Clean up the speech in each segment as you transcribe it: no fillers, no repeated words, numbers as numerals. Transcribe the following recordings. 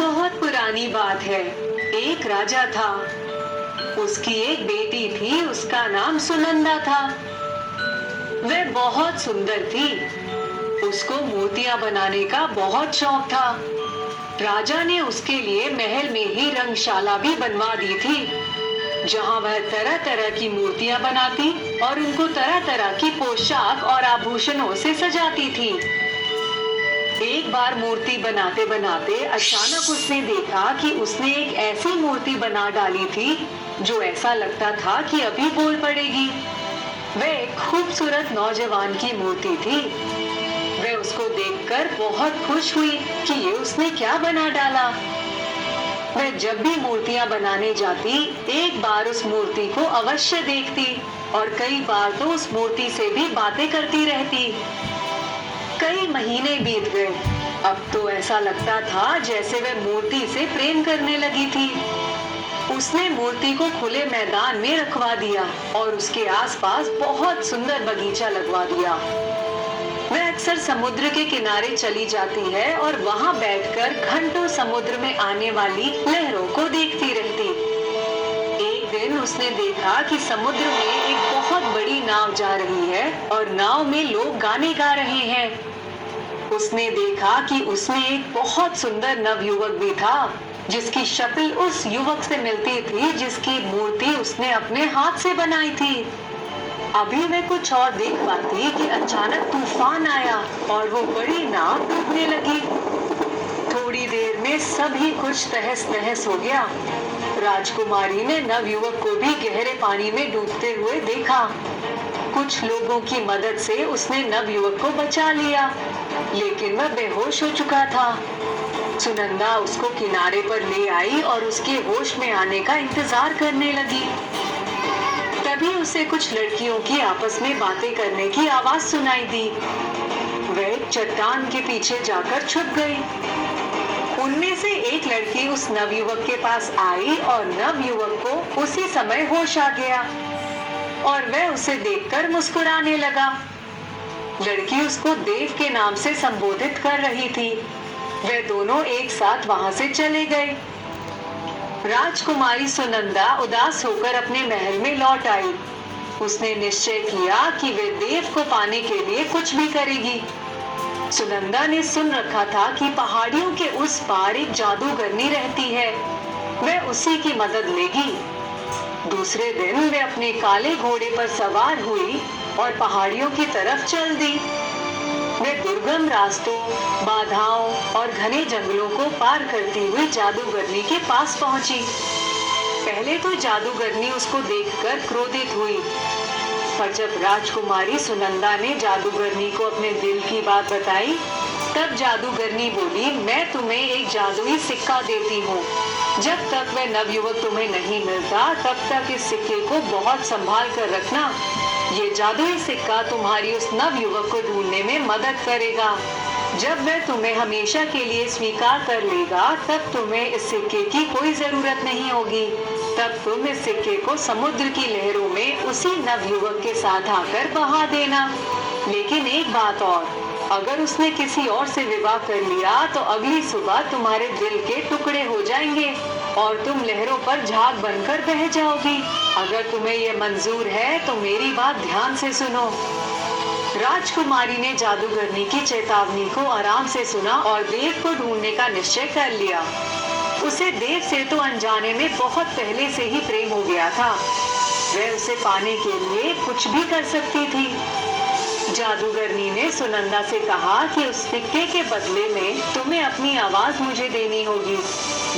बहुत पुरानी बात है। एक राजा था। उसकी एक बेटी थी, उसका नाम सुनंदा था। वह बहुत सुंदर थी। उसको मूर्तियां बनाने का बहुत शौक था। राजा ने उसके लिए महल में ही रंगशाला भी बनवा दी थी, जहां वह तरह तरह की मूर्तियां बनाती और उनको तरह तरह की पोशाक और आभूषणों से सजाती थी। एक बार मूर्ति बनाते बनाते अचानक उसने देखा कि उसने एक ऐसी मूर्ति बना डाली थी जो ऐसा लगता था कि अभी बोल पड़ेगी। वह एक खूबसूरत नौजवान की मूर्ति थी। वह उसको देखकर बहुत खुश हुई कि ये उसने क्या बना डाला। वह जब भी मूर्तियां बनाने जाती, एक बार उस मूर्ति को अवश्य देखती और कई बार तो उस मूर्ति से भी बातें करती रहती। कई महीने बीत गए। अब तो ऐसा लगता था जैसे वह मूर्ति से प्रेम करने लगी थी। उसने मूर्ति को खुले मैदान में रखवा दिया और उसके आसपास बहुत सुंदर बगीचा लगवा दिया। वह अक्सर समुद्र के किनारे चली जाती है और वहां बैठकर घंटों समुद्र में आने वाली लहरों को देखती रहती। एक दिन उसने देखा कि समुद्र में एक बहुत बड़ी नाव जा रही है और नाव में लोग गाने गा रहे हैं। उसने देखा कि उसमें एक बहुत सुंदर नवयुवक भी था, जिसकी शक्ल उस युवक से मिलती थी जिसकी मूर्ति उसने अपने हाथ से बनाई थी। अभी वह कुछ और देख पाती कि अचानक तूफान आया और वो बड़ी नाव डूबने लगी। थोड़ी देर में सभी कुछ तहस नहस हो गया। राजकुमारी ने नवयुवक को भी गहरे पानी में डूबते हुए देखा। कुछ लोगों की मदद से उसने नवयुवक को बचा लिया, लेकिन वह बेहोश हो चुका था। सुनंदा उसको किनारे पर ले आई और उसके होश में आने का इंतजार करने लगी। तभी उसे कुछ लड़कियों की आपस में बातें करने की आवाज सुनाई दी। वह एक चट्टान के पीछे जाकर छुप गई। उनमें से एक लड़की उस नवयुवक के पास आई और नवयुवक को उसी समय होश आ गया और वह उसे देखकर मुस्कुराने लगा। लड़की उसको देव के नाम से संबोधित कर रही थी। वे दोनों एक साथ वहां से चले गए। राजकुमारी सुनंदा उदास होकर अपने महल में लौट आई। उसने निश्चय किया कि वे देव को पाने के लिए कुछ भी करेगी। सुनंदा ने सुन रखा था कि पहाड़ियों के उस पार एक जादूगरनी रहती है। वह उसी की मदद लेगी। दूसरे दिन वे अपने काले घोड़े पर सवार हुई और पहाड़ियों की तरफ चल दी। वे दुर्गम रास्तों, बाधाओं और घने जंगलों को पार करती हुई जादूगरनी के पास पहुंची। पहले तो जादूगरनी उसको देखकर क्रोधित हुई, पर जब राजकुमारी सुनंदा ने जादूगरनी को अपने दिल की बात बताई, तब जादूगरनी बोली, मैं तुम्हें एक जादुई सिक्का देती हूँ। जब तक वह नवयुवक तुम्हें नहीं मिलता, तब तक इस सिक्के को बहुत संभाल कर रखना। ये जादुई सिक्का तुम्हारी उस नवयुवक को ढूंढने में मदद करेगा। जब वह तुम्हें हमेशा के लिए स्वीकार कर लेगा, तब तुम्हें इस सिक्के की कोई जरूरत नहीं होगी। तब तुम इस सिक्के को समुद्र की लहरों में उसी नवयुवक के साथ आकर बहा देना। लेकिन एक बात और, अगर उसने किसी और से विवाह कर लिया तो अगली सुबह तुम्हारे दिल के टुकड़े हो जाएंगे और तुम लहरों पर झाग बनकर बह जाओगी। अगर तुम्हें यह मंजूर है तो मेरी बात ध्यान से सुनो। राजकुमारी ने जादूगरनी की चेतावनी को आराम से सुना और देव को ढूंढने का निश्चय कर लिया। उसे देव से तो अनजाने में बहुत पहले से ही प्रेम हो गया था। वह उसे पाने के लिए कुछ भी कर सकती थी। जादूगरनी ने सुनंदा से कहा कि उस सिक्के के बदले में तुम्हें अपनी आवाज मुझे देनी होगी।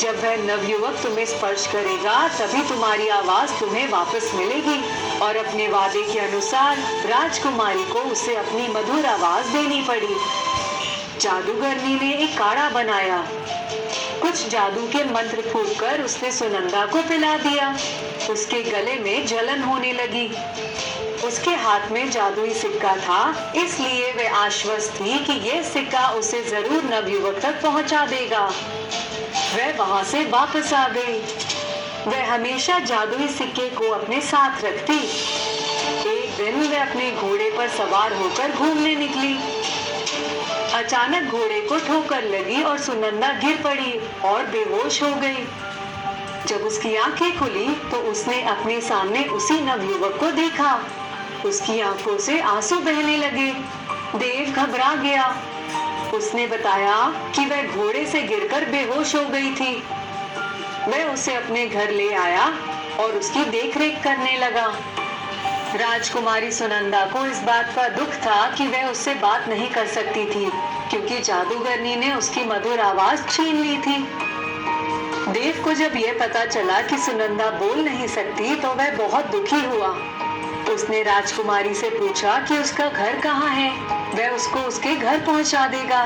जब वह नवयुवक तुम्हें स्पर्श करेगा, तभी तुम्हारी आवाज तुम्हें वापस मिलेगी। और अपने वादे के अनुसार राजकुमारी को उसे अपनी मधुर आवाज देनी पड़ी। जादूगरनी ने एक काढ़ा बनाया। कुछ जादू के मंत्र फूंककर उसने सुनंदा को पिला दिया। उसके गले में जलन होने लगी। उसके हाथ में जादुई सिक्का था, इसलिए वह आश्वस्त थी कि यह सिक्का उसे जरूर नवयुवक तक पहुंचा देगा। वह वहां से वापस आ गई। वह हमेशा जादुई सिक्के को अपने साथ रखती। एक दिन वह अपने घोड़े पर सवार होकर घूमने निकली। अचानक घोड़े को ठोकर लगी और सुनंदा गिर पड़ी और बेहोश हो गई। जब उसकी आंखें खुली तो उसने अपने सामने उसी नवयुवक को देखा। उसकी आंखों से आंसू बहने लगे। देव घबरा गया। उसने बताया कि वह घोड़े से गिरकर बेहोश हो गई थी। वह उसे अपने घर ले आया और उसकी देखरेख करने लगा। राजकुमारी सुनंदा को इस बात का दुख था कि वह उससे बात नहीं कर सकती थी, क्योंकि जादूगरनी ने उसकी मधुर आवाज छीन ली थी। देव को जब यह पता चला कि सुनंदा बोल नहीं सकती तो वह बहुत दुखी हुआ। उसने राजकुमारी से पूछा कि उसका घर कहाँ है, वह उसको उसके घर पहुंचा देगा।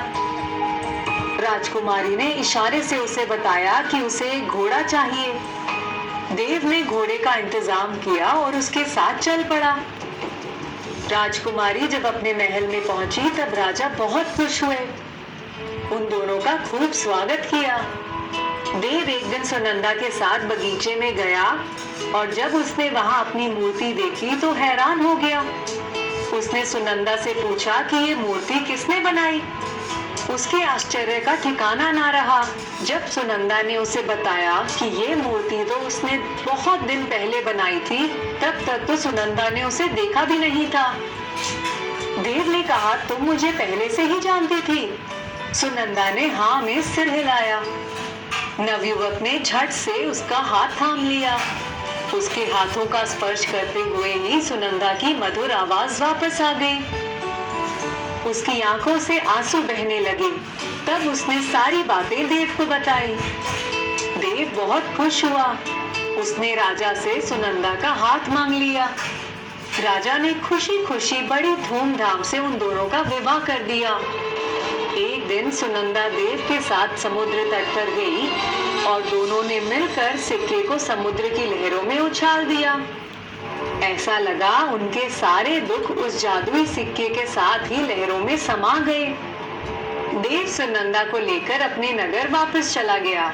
राजकुमारी ने इशारे से उसे बताया कि उसे एक घोड़ा चाहिए। देव ने घोड़े का इंतजाम किया और उसके साथ चल पड़ा। राजकुमारी जब अपने महल में पहुंची तब राजा बहुत खुश हुए। उन दोनों का खूब स्वागत किया। देव एक दिन सुनंदा के साथ बगीचे में गया और जब उसने वहां अपनी मूर्ति देखी तो हैरान हो गया। उसने सुनंदा से पूछा कि ये मूर्ति किसने बनाई। उसके आश्चर्य का ठिकाना ना रहा जब सुनंदा ने उसे बताया कि ये मूर्ति तो उसने बहुत दिन पहले बनाई थी। तब तक तो सुनंदा ने उसे देखा भी नहीं था। देव ने कहा, तुम मुझे पहले से ही जानती थी। सुनंदा ने हाँ में सिर हिलाया। नवयुवक ने झट से उसका हाथ थाम लिया। उसके हाथों का स्पर्श करते हुए ही सुनंदा की मधुर आवाज वापस आ गई। उसकी आंखों से आंसू बहने लगे। तब उसने सारी बातें देव को बताई। देव बहुत खुश हुआ। उसने राजा से सुनंदा का हाथ मांग लिया। राजा ने खुशी खुशी बड़ी धूमधाम से उन दोनों का विवाह कर दिया। एक दिन सुनंदा देव के साथ समुद्र तट पर गई और दोनों ने मिलकर सिक्के को समुद्र की लहरों में उछाल दिया। ऐसा लगा उनके सारे दुख उस जादुई सिक्के के साथ ही लहरों में समा गए। देव सुनंदा को लेकर अपने नगर वापस चला गया।